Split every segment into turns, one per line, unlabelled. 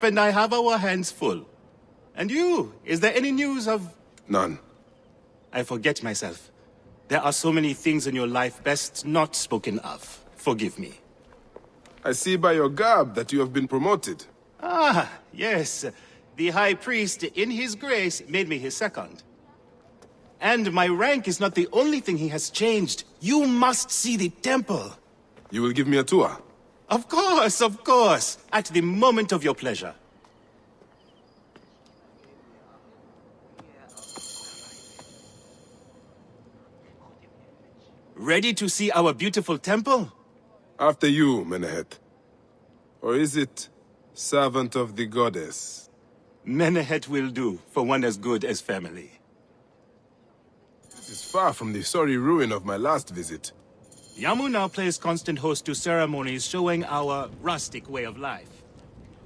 and I have our hands full. And you, is there any news of...
None.
I forget myself. There are so many things in your life best not spoken of. Forgive me.
I see by your garb that you have been promoted.
Ah, yes. The High Priest, in his grace, made me his second. And my rank is not the only thing he has changed. You must see the temple.
You will give me a tour?
Of course, of course. At the moment of your pleasure. Ready to see our beautiful temple?
After you, Menehet. Or is it servant of the goddess?
Menehet will do, for one as good as family.
This is far from the sorry ruin of my last visit.
Yamu now plays constant host to ceremonies showing our rustic way of life,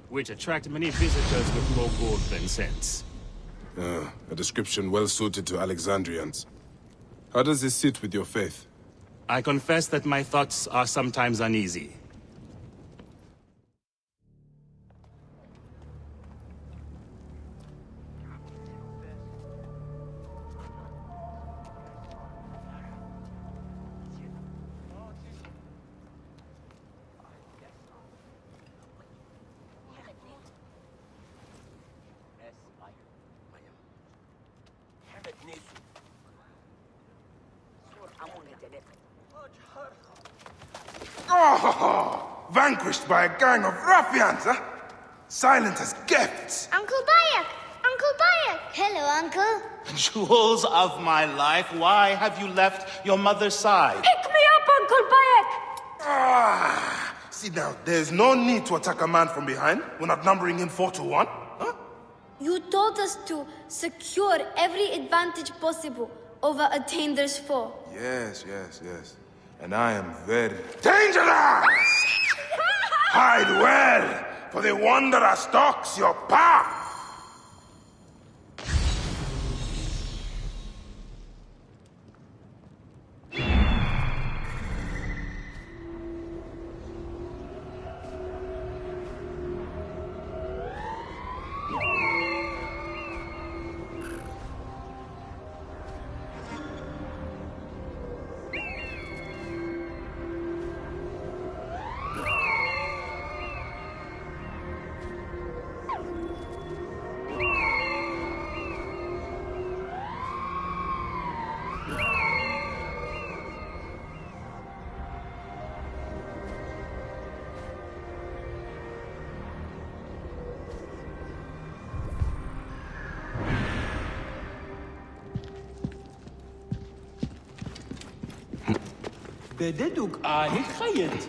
which attract many visitors with more gold than sense.
A description well suited to Alexandrians. How does this sit with your faith?
I confess that my thoughts are sometimes uneasy.
Oh, vanquished by a gang of ruffians, huh? Silent as gifts.
Uncle Bayek! Uncle Bayek! Hello, Uncle.
Jewels of my life, why have you left your mother's side?
Pick me up, Uncle Bayek!
See now, there's no need to attack a man from behind. We're not numbering him 4-1, huh?
You told us to secure every advantage possible over a Tander's foe.
Yes. And I am very dangerous! Hide well, for the wanderer stalks your path!
بددك آهي خيط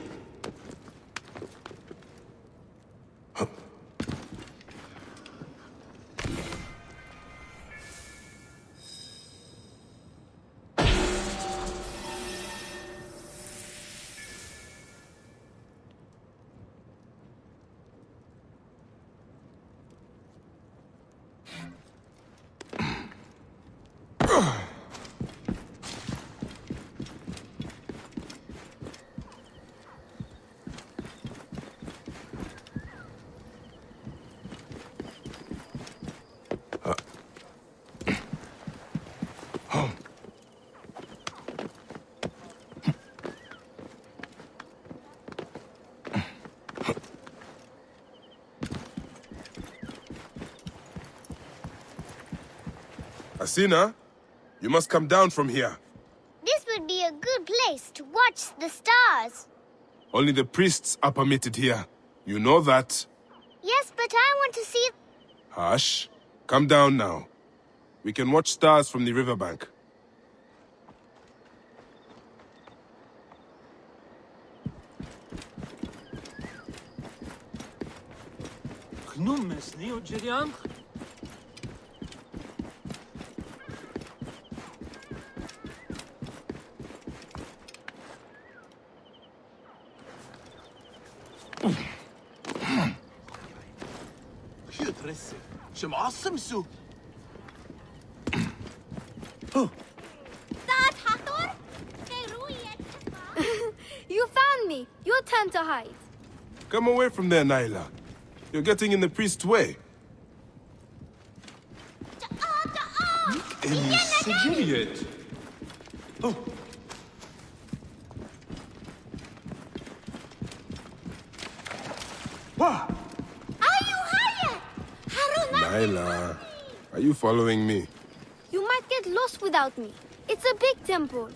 Asina, you must come down from here.
This would be a good place to watch the stars.
Only the priests are permitted here. You know that.
Yes, but I want to see...
Hush. Come down now. We can watch stars from the riverbank.
كنومس نيو جريان شو ترسي شو معصم سو
You found me. Your turn to hide.
Come away from there, Naila. You're getting in the priest's way.
Juliet. Oh,
What? Naila, are you following me?
You might get lost without me. It's a big temple.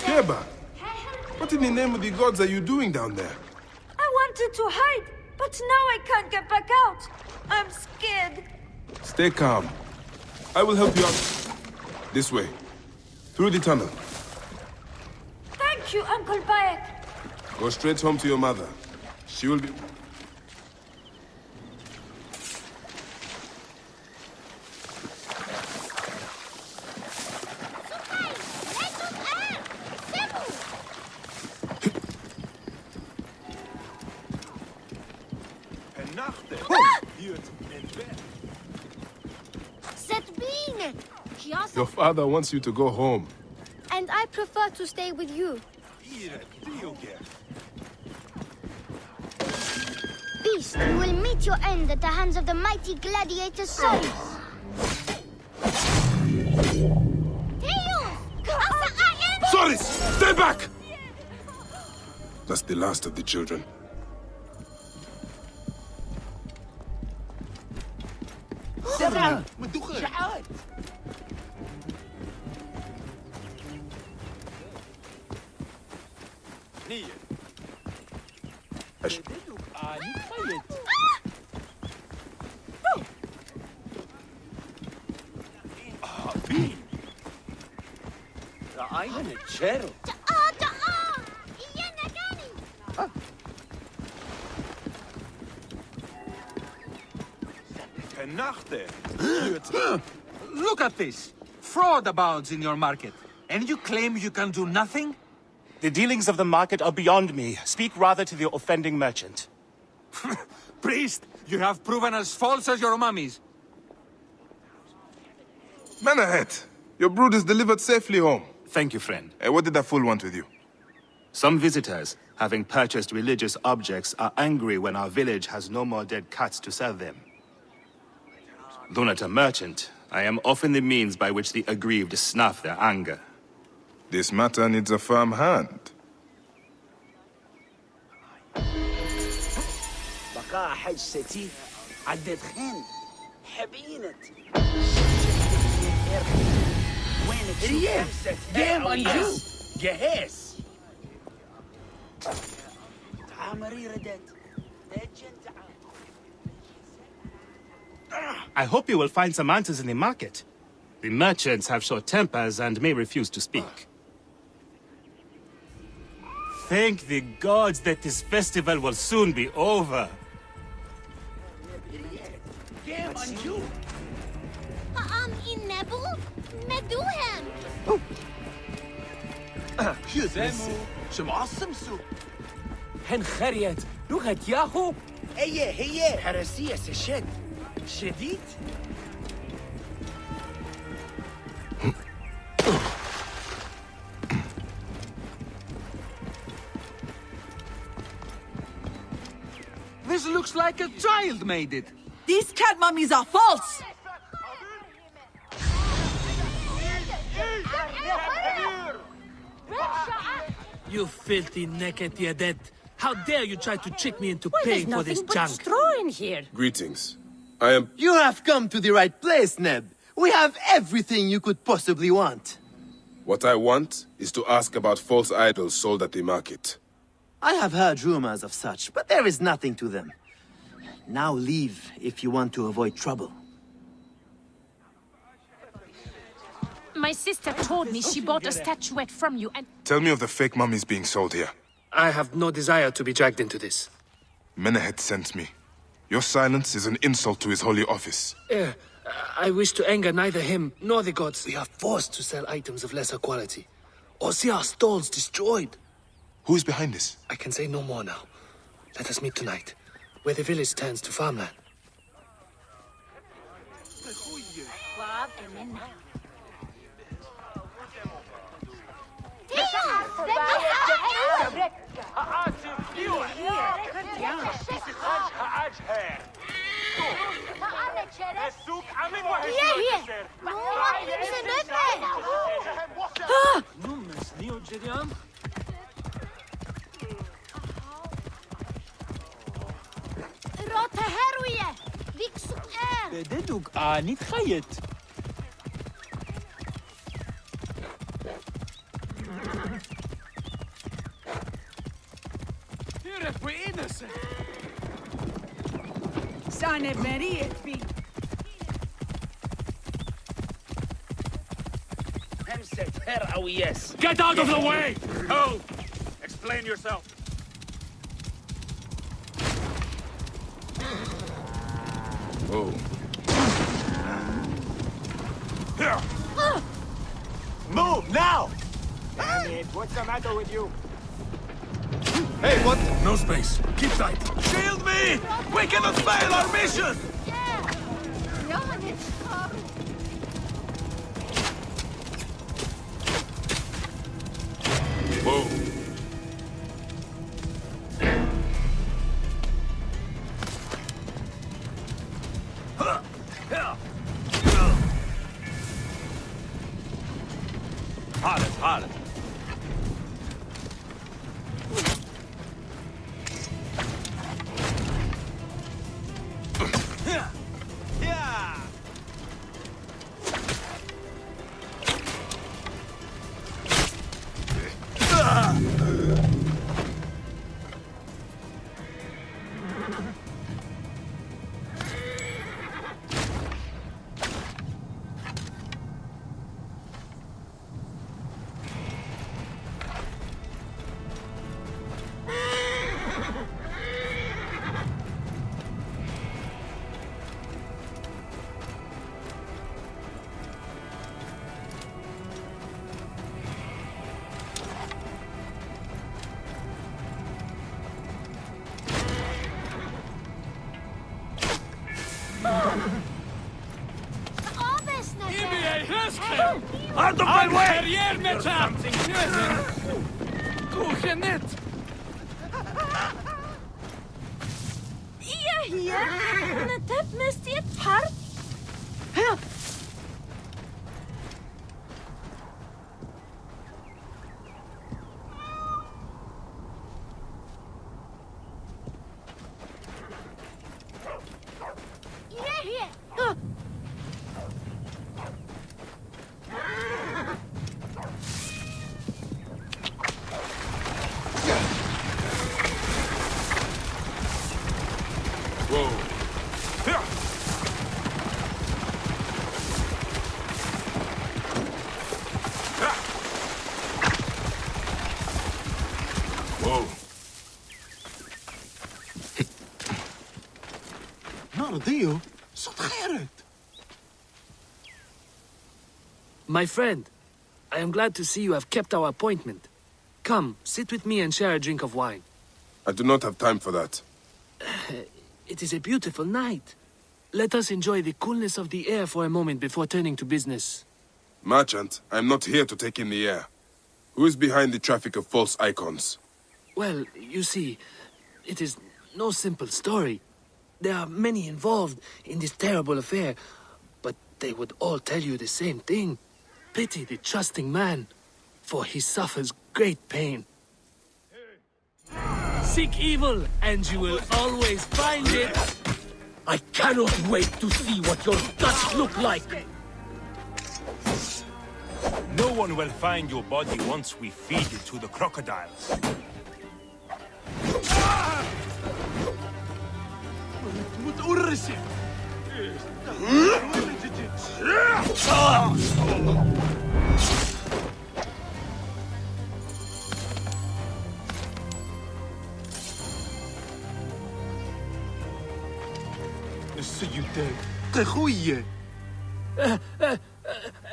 Keba, what in the name of the gods are you doing down there?
I wanted to hide, but now I can't get back out. I'm scared.
Stay calm. I will help you out. This way. Through the tunnel.
Thank you, Uncle Bayek.
Go straight home to your mother. She will be... Your father wants you to go home.
And I prefer to stay with you.
Beast, you will meet your end at the hands of the mighty gladiator Solis.
Solis! Stay back! That's the last of the children.
أنا تشيرو. Look at this. Fraud abounds in your market. And you claim you can do nothing?
The dealings of the market are beyond me. Speak rather to the offending merchant.
Priest, you have proven as false as your mummies.
Menahet, your brood is delivered safely home.
Thank you, friend.
What did that fool want with you?
Some visitors, having purchased religious objects, are angry when our village has no more dead cats to sell them. Though not a merchant, I am often the means by which the aggrieved snuff their anger.
This matter needs a firm hand.
بقاء حج ستي عدت خين حبينت وينك ريال جيم انجو جهاز تعامري ردت
I hope you will find some answers in the market. The merchants have short tempers and may refuse to speak. Thank the gods that this festival will soon be over.
سامو شمعصم سو هن خريت لغة ياهو
هي حرسية سشد شديد
This looks like a child made it.
These cat mummies are false.
You filthy naked Yadet. How dare you try to trick me into
There's
paying for this
nothing but
junk?
straw in here.
Greetings. I am...
You have come to the right place, Neb. We have everything you could possibly want.
What I want is to ask about false idols sold at the market.
I have heard rumors of such, but there is nothing to them. Now leave if you want to avoid trouble.
My sister told me she bought a statuette from you and...
Tell me of the fake mummies being sold here.
I have no desire to be dragged into this.
Menahet sent me. Your silence is an insult to his holy office.
I wish to anger neither him nor the gods. We are forced to sell items of lesser quality, or see our stalls destroyed.
Who is behind this?
I can say no more now. Let us meet tonight, where the village turns to farmland.
Rota heruye! Viksuk
بددوك نتخيط.
Sane beriet bi.
همسة هر أو يس.
Get out of the way!
Oh! Explain yourself.
Oh.
Move now! Damn it, what's the matter with you?
Hey, what?
No space. Keep tight.
Shield me! We cannot fail our mission!
Whoa.
Hard.
Out of my way!
Hier, Natep mist ihr Part.
Nardeo, صوت خيرت.
My friend, I am glad to see you have kept our appointment. Come, sit with me and share a drink of wine.
I do not have time for that.
It is a beautiful night. Let us enjoy the coolness of the air for a moment before turning to business.
Merchant, I am not here to take in the air. Who is behind the traffic of false icons?
Well, you see, it is no simple story. There are many involved in this terrible affair, but they would all tell you the same thing. Pity the trusting man, for he suffers great pain. Seek evil, and you will always find it.
I cannot wait to see what your guts look like!
No one will find your body once we feed it to the crocodiles.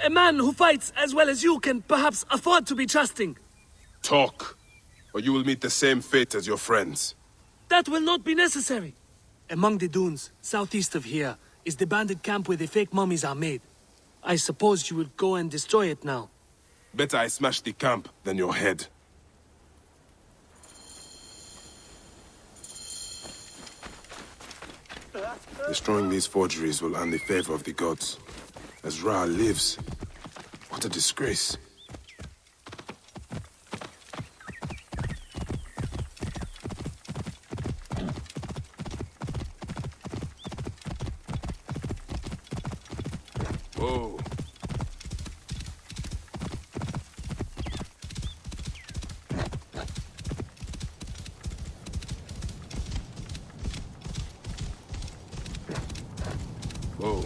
A man who fights as well as you can perhaps afford to be trusting.
Talk, or you will meet the same fate as your friends.
That will not be necessary. Among the dunes, southeast of here, is the bandit camp where the fake mummies are made. I suppose you will go and destroy it now.
Better I smash the camp than your head. Destroying these forgeries will earn the favor of the gods. As Ra lives, what a disgrace. Whoa. Whoa.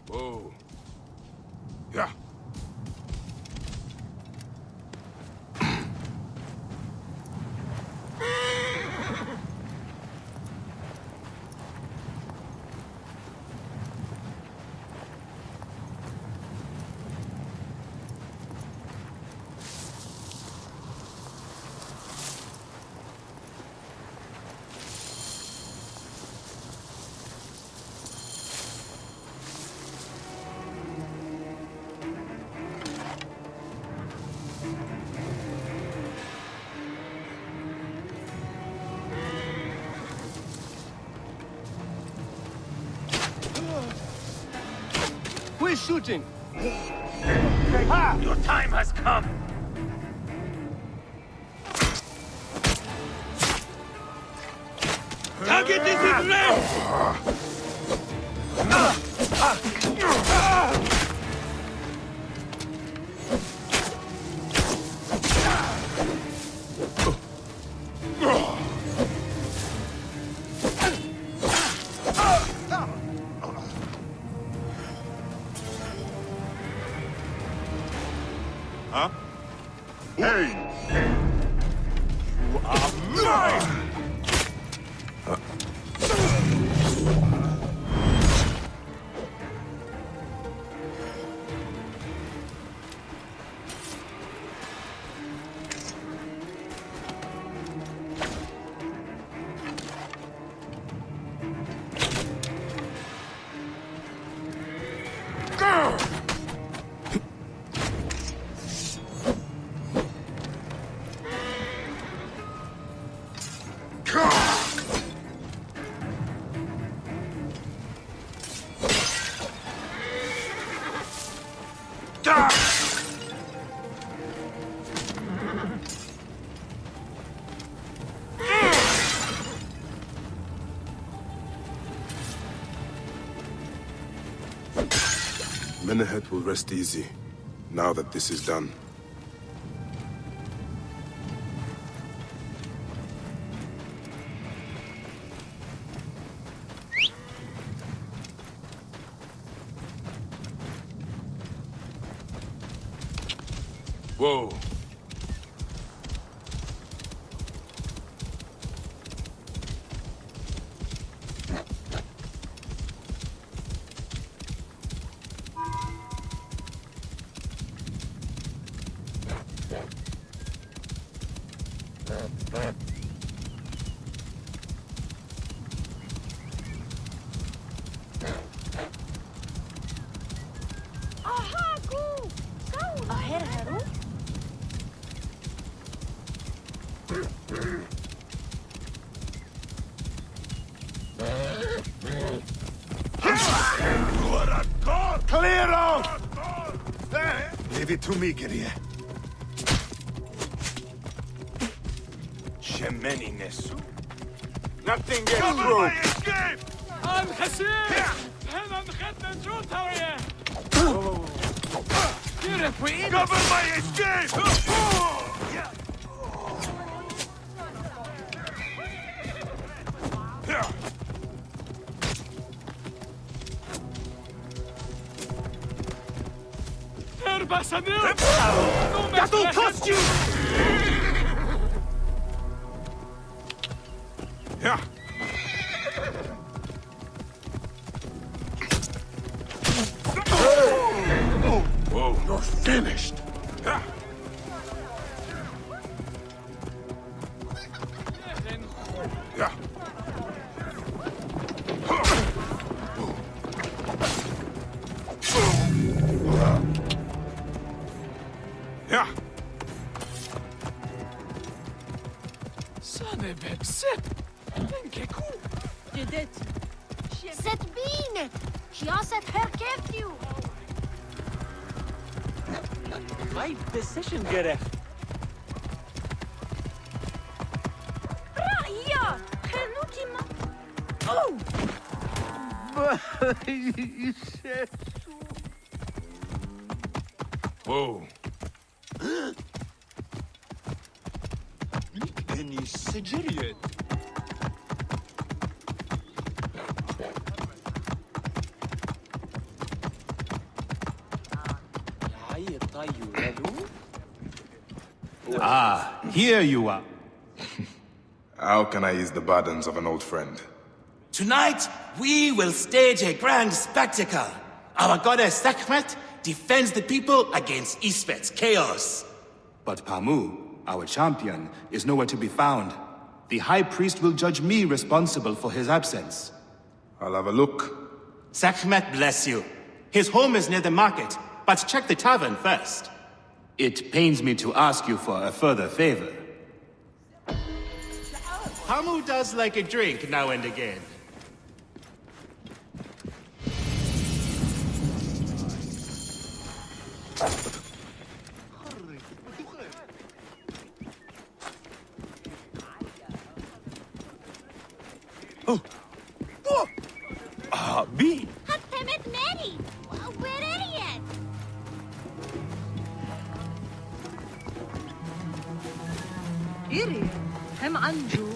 Whoa. Yeah.
Who is shooting?
Your time has come.
Target is in range!
Huh? Hey! You are mine! Menehet will rest easy, now that this is done. Whoa. Clear out! Leave it to me, Gideon. Shemeni Nesu. Nothing gets through.
I'm Hassan!
Cover my escape!
That'll cost you!
Yeah. finished. Yeah. Yeah.
Zet bine! Ja, zet herkent u!
My decision gerecht.
Hier! Genutima! Oh!
Whoa.
Beni Sicilian.
Ah, here you are.
How can I ease the burdens of an old friend?
Tonight, we will stage a grand spectacle. Our goddess Sekhmet defends the people against Isfet's chaos.
But Pamu, our champion, is nowhere to be found. The High Priest will judge me responsible for his absence.
I'll have a look.
Sekhmet bless you. His home is near the market, but check the tavern first.
It pains me to ask you for a further favor.
Pamu does like a drink now and again.
B.
Hatemet Mary! Where are you?
إيري هم عنجو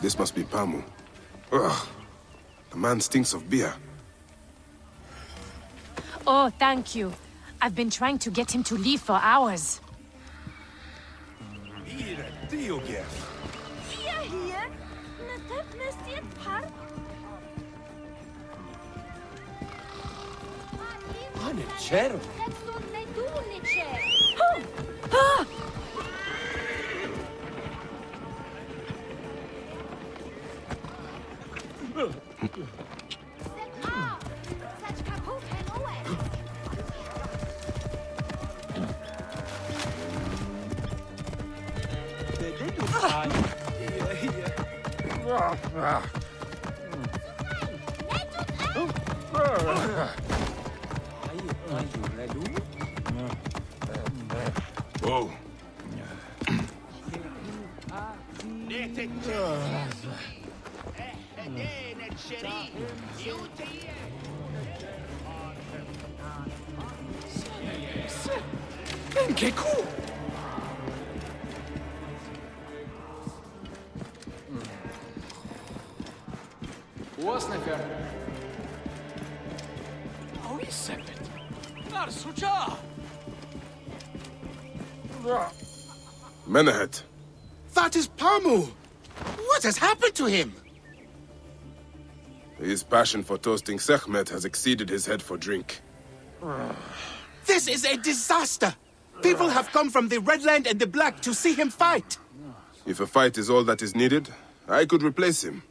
This must be Pamu. Ugh. The man stinks of beer.
Oh, thank you. I've been trying to get him to leave for hours.
Here, Dio Gef.
Hier! Natet mestiert Park!
Panicero.
That's not my Dunice!
Ah!
Zet kapot en oe!
Whoa.
Que cool. Wasn't Oh, he said it. Not sucha.
Menehet.
That is Pamu! What has happened to him?
His passion for toasting Sekhmet has exceeded his head for drink.
This is a disaster! People have come from the Red Land and the Black to see him fight.
If a fight is all that is needed, I could replace him.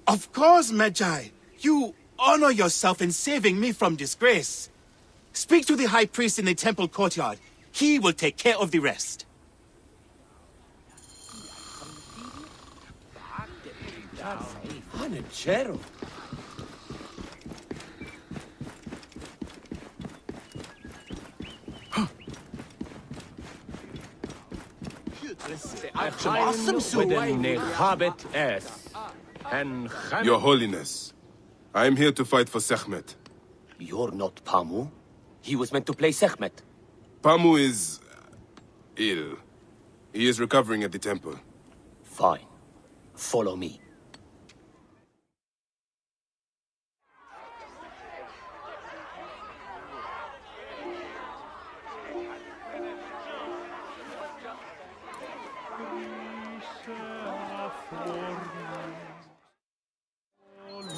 Of course, Magi. You honor yourself in saving me from disgrace. Speak to the High Priest in the temple courtyard. He will take care of the rest.
Panicero.
Your Holiness, I am here to fight for Sekhmet.
You're not Pamu. He was meant to play Sekhmet.
Pamu is ill. He is recovering at the temple.
Fine. Follow me.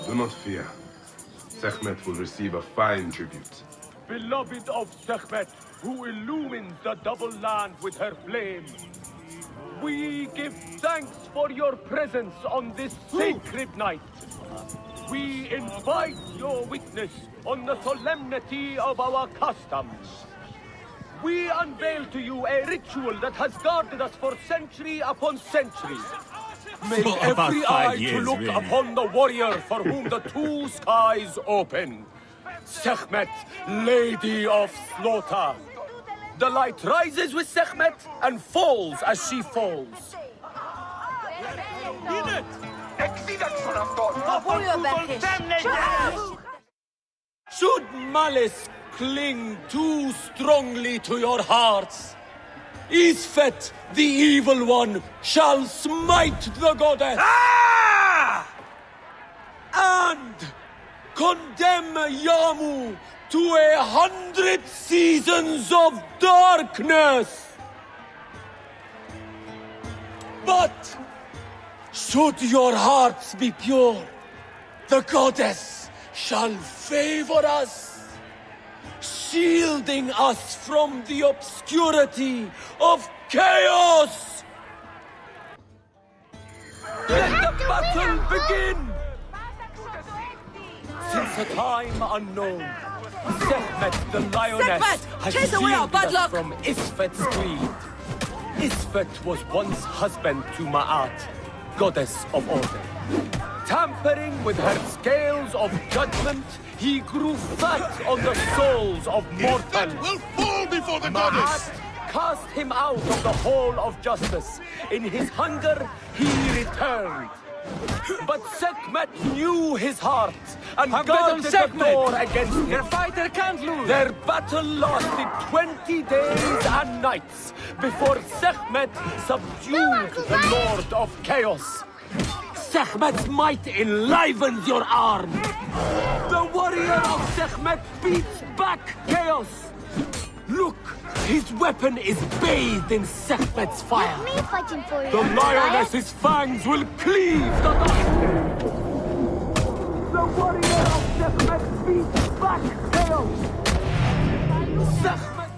Do not fear. Sekhmet will receive a fine tribute.
Beloved of Sekhmet, who illumines the double land with her flame, we give thanks for your presence on this sacred night. We invite your witness on the solemnity of our customs. We unveil to you a ritual that has guarded us for century upon century. Make every eye to look upon the warrior for whom the two skies open. Sekhmet, Lady of Slaughter. The light rises with Sekhmet and falls as she falls. Should malice cling too strongly to your hearts, Isfet, the evil one, shall smite the goddess and condemn Yamu to 100 seasons of darkness. But should your hearts be pure, the goddess shall favor us, shielding us from the obscurity of chaos. Let the battle begin! Since a time unknown, Sekhmet the lioness has shielded us from Isfet's greed. Isfet was once husband to Ma'at, goddess of order. Tampering with her scales of judgment, he grew fat on the souls of mortals.
Isfet will fall before the goddess!
Ma'at cast him out of the hall of justice. In his hunger, he returned. But Sekhmet knew his heart and guarded the door against him.
Your fighter can't lose.
Their battle lasted 20 days and nights before Sekhmet subdued the Lord of Chaos. Sekhmet's might enlivens your arm. The warrior of Sekhmet beats back Chaos. Look, his weapon is bathed in Sekhmet's fire.
Me fighting for you.
The lioness's fangs will cleave the darkness. The warrior of Sekhmet beats back Chaos. Sekhmet.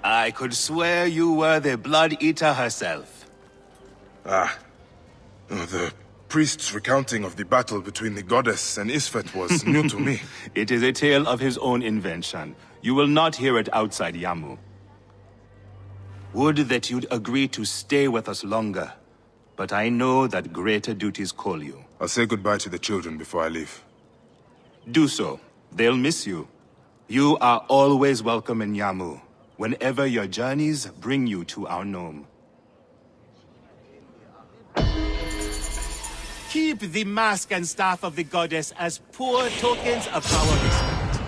I could swear you were the Blood Eater herself.
The priest's recounting of the battle between the goddess and Isfet was new to me.
It is a tale of his own invention. You will not hear it outside Yamu. Would that you'd agree to stay with us longer, but I know that greater duties call you.
I'll say goodbye to the children before I leave.
Do so. They'll miss you. You are always welcome in Yamu, whenever your journeys bring you to our Nome.
Keep the mask and staff of the goddess as poor tokens of our respect.